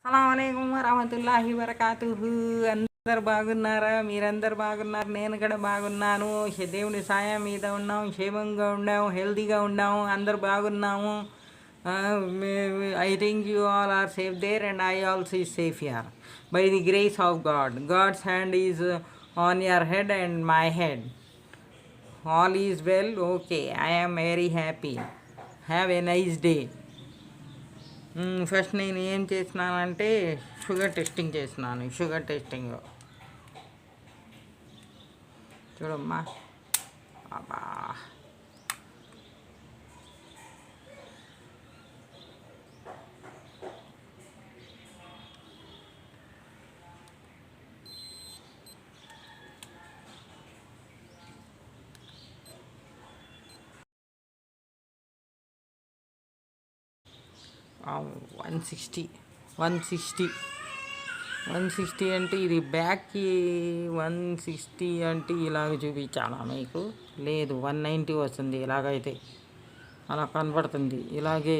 అస్సలాముఅలైకుం వరహమతుల్లాహి వబరకాతుహు. అందరు బాగున్నారా? మీరందరు బాగున్నారు, నేను కూడా బాగున్నాను. దేవుని సాయం మీద ఉన్నాం, క్షేమంగా ఉన్నాము, హెల్తీగా ఉన్నాము, అందరు బాగున్నాము. I think you all are safe there and I also is safe here by the grace of God. God's hand is on your head and my head. All is well. Okay, I am very happy. Have a nice day. First నేను ఏం చేసినానంటే sugar testing చేసినాను. Sugar testing చూడమ్మా. అబ్బా, 160 160 160 అంటే ఇది బ్యాక్కి 160 అంటే ఇలాగ చూపించాలా మీకు? లేదు, 190 వస్తుంది. ఇలాగైతే అలా కనపడుతుంది. ఇలాగే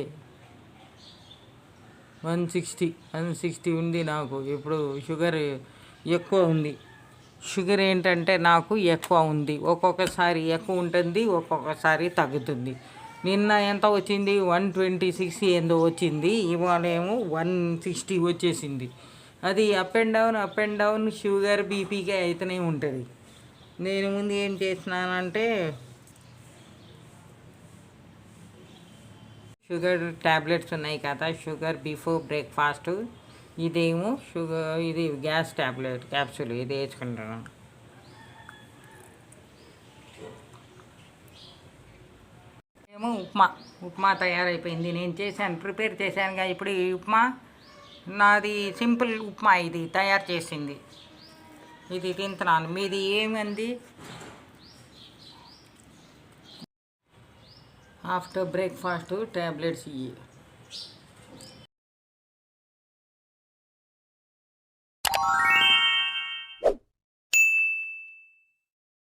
160 ఉంది నాకు. ఇప్పుడు షుగర్ ఎక్కువ ఉంది. షుగర్ ఏంటంటే నాకు ఎక్కువ ఉంది. ఒక్కొక్కసారి ఎక్కువ ఉంటుంది, ఒక్కొక్కసారి తగ్గుతుంది. నిన్న ఎంత వచ్చింది? 126 ఏందో వచ్చింది. ఇవాళ ఏమో 160 వచ్చేసింది. అది అప్ అండ్ డౌన్ షుగర్ బీపీకే అయితేనే ఉంటుంది. నేను ముందు ఏం చేసినానంటే షుగర్ ట్యాబ్లెట్స్ ఉన్నాయి కదా, షుగర్ బిఫోర్ బ్రేక్ఫాస్ట్. ఇదేమో షుగర్, ఇది గ్యాస్ ట్యాబ్లెట్ క్యాప్సూల్, ఇది వేసుకుంటాను. ఏమో ఉప్మా తయారైపోయింది. నేను ప్రిపేర్ చేశానుగా ఇప్పుడు ఈ ఉప్మా. నాది సింపుల్ ఉప్మా, ఇది తయారు చేసింది. ఇది తింటున్నాను. మీది ఏమంది? ఆఫ్టర్ బ్రేక్ఫాస్ట్ ట్యాబ్లెట్స్ ఇవి.